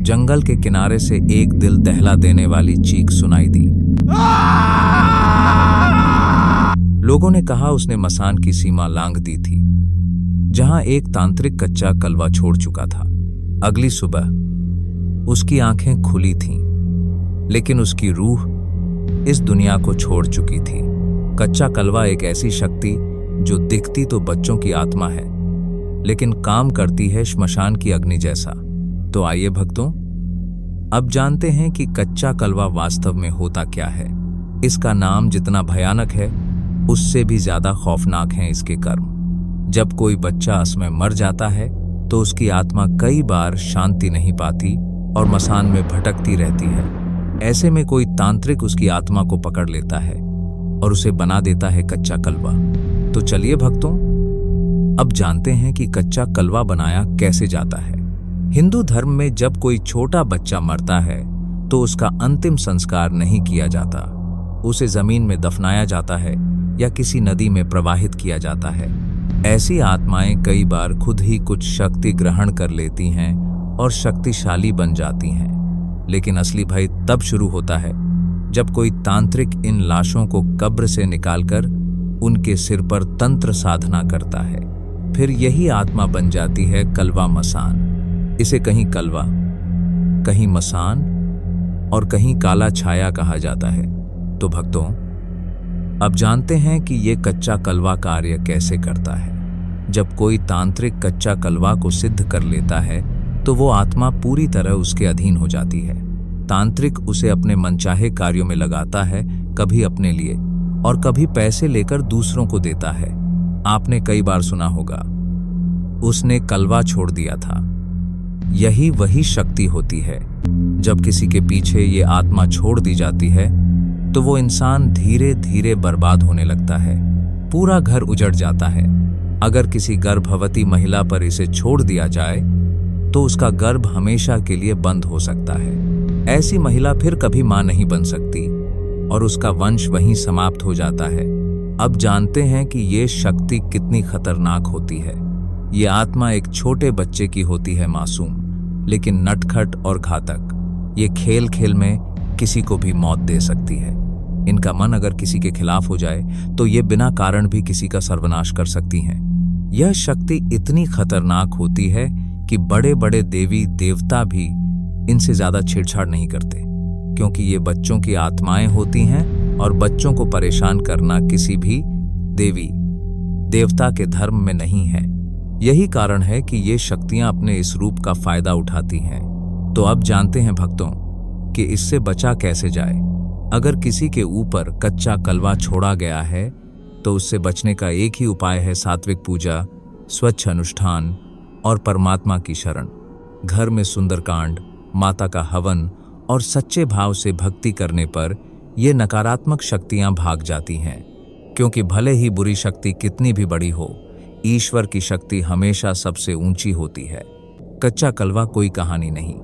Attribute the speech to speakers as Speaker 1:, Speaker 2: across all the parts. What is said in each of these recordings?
Speaker 1: जंगल के किनारे से एक दिल दहला देने वाली चीख सुनाई दी। लोगों ने कहा उसने मसान की सीमा लांघ दी थी, जहां एक तांत्रिक कच्चा कलवा छोड़ चुका था। अगली सुबह उसकी आंखें खुली थीं, लेकिन उसकी रूह इस दुनिया को छोड़ चुकी थी। कच्चा कलवा एक ऐसी शक्ति जो दिखती तो बच्चों की आत्मा है, लेकिन काम करती है श्मशान की अग्नि जैसा। तो आइए भक्तों, अब जानते हैं कि कच्चा कलवा वास्तव में होता क्या है। इसका नाम जितना भयानक है, उससे भी ज्यादा खौफनाक हैं इसके कर्म। जब कोई बच्चा असमय मर जाता है तो उसकी आत्मा कई बार शांति नहीं पाती और मसान में भटकती रहती है। ऐसे में कोई तांत्रिक उसकी आत्मा को पकड़ लेता है और उसे बना देता है कच्चा कलवा। तो चलिए भक्तों, अब जानते हैं कि कच्चा कलवा बनाया कैसे जाता है। हिंदू धर्म में जब कोई छोटा बच्चा मरता है तो उसका अंतिम संस्कार नहीं किया जाता। उसे जमीन में दफनाया जाता है या किसी नदी में प्रवाहित किया जाता है। ऐसी आत्माएं कई बार खुद ही कुछ शक्ति ग्रहण कर लेती हैं और शक्तिशाली बन जाती हैं। लेकिन असली भय तब शुरू होता है जब कोई तांत्रिक इन लाशों को कब्र से निकालकर उनके सिर पर तंत्र साधना करता है। फिर यही आत्मा बन जाती है कलवा मसान। इसे कहीं कलवा, कहीं मसान और कहीं काला छाया कहा जाता है। तो भक्तों, अब जानते हैं कि ये कच्चा कलवा कार्य कैसे करता है। जब कोई तांत्रिक कच्चा कलवा को सिद्ध कर लेता है तो वो आत्मा पूरी तरह उसके अधीन हो जाती है। तांत्रिक उसे अपने मनचाहे कार्यों में लगाता है, कभी अपने लिए और कभी पैसे लेकर दूसरों को देता है। आपने कई बार सुना होगा, उसने कलवा छोड़ दिया था। यही वही शक्ति होती है। जब किसी के पीछे ये आत्मा छोड़ दी जाती है तो वो इंसान धीरे धीरे बर्बाद होने लगता है। पूरा घर उजड़ जाता है। अगर किसी गर्भवती महिला पर इसे छोड़ दिया जाए तो उसका गर्भ हमेशा के लिए बंद हो सकता है। ऐसी महिला फिर कभी मां नहीं बन सकती और उसका वंश वहीं समाप्त हो जाता है। अब जानते हैं कि ये शक्ति कितनी खतरनाक होती है। ये आत्मा एक छोटे बच्चे की होती है, मासूम लेकिन नटखट और घातक। ये खेल खेल में किसी को भी मौत दे सकती है। इनका मन अगर किसी के खिलाफ हो जाए तो ये बिना कारण भी किसी का सर्वनाश कर सकती हैं। यह शक्ति इतनी खतरनाक होती है कि बड़े बड़े देवी देवता भी इनसे ज्यादा छेड़छाड़ नहीं करते, क्योंकि ये बच्चों की आत्माएं होती हैं और बच्चों को परेशान करना किसी भी देवी देवता के धर्म में नहीं है। यही कारण है कि ये शक्तियां अपने इस रूप का फायदा उठाती हैं। तो अब जानते हैं भक्तों कि इससे बचा कैसे जाए। अगर किसी के ऊपर कच्चा कलवा छोड़ा गया है तो उससे बचने का एक ही उपाय है सात्विक पूजा, स्वच्छ अनुष्ठान और परमात्मा की शरण। घर में सुंदरकांड, माता का हवन और सच्चे भाव से भक्ति करने पर ये नकारात्मक शक्तियां भाग जाती हैं। क्योंकि भले ही बुरी शक्ति कितनी भी बड़ी हो, ईश्वर की शक्ति हमेशा सबसे ऊंची होती है। कच्चा कलवा कोई कहानी नहीं,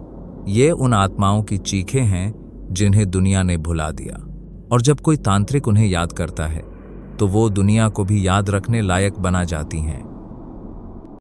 Speaker 1: ये उन आत्माओं की चीखें हैं जिन्हें दुनिया ने भुला दिया। और जब कोई तांत्रिक उन्हें याद करता है तो वो दुनिया को भी याद रखने लायक बना जाती हैं।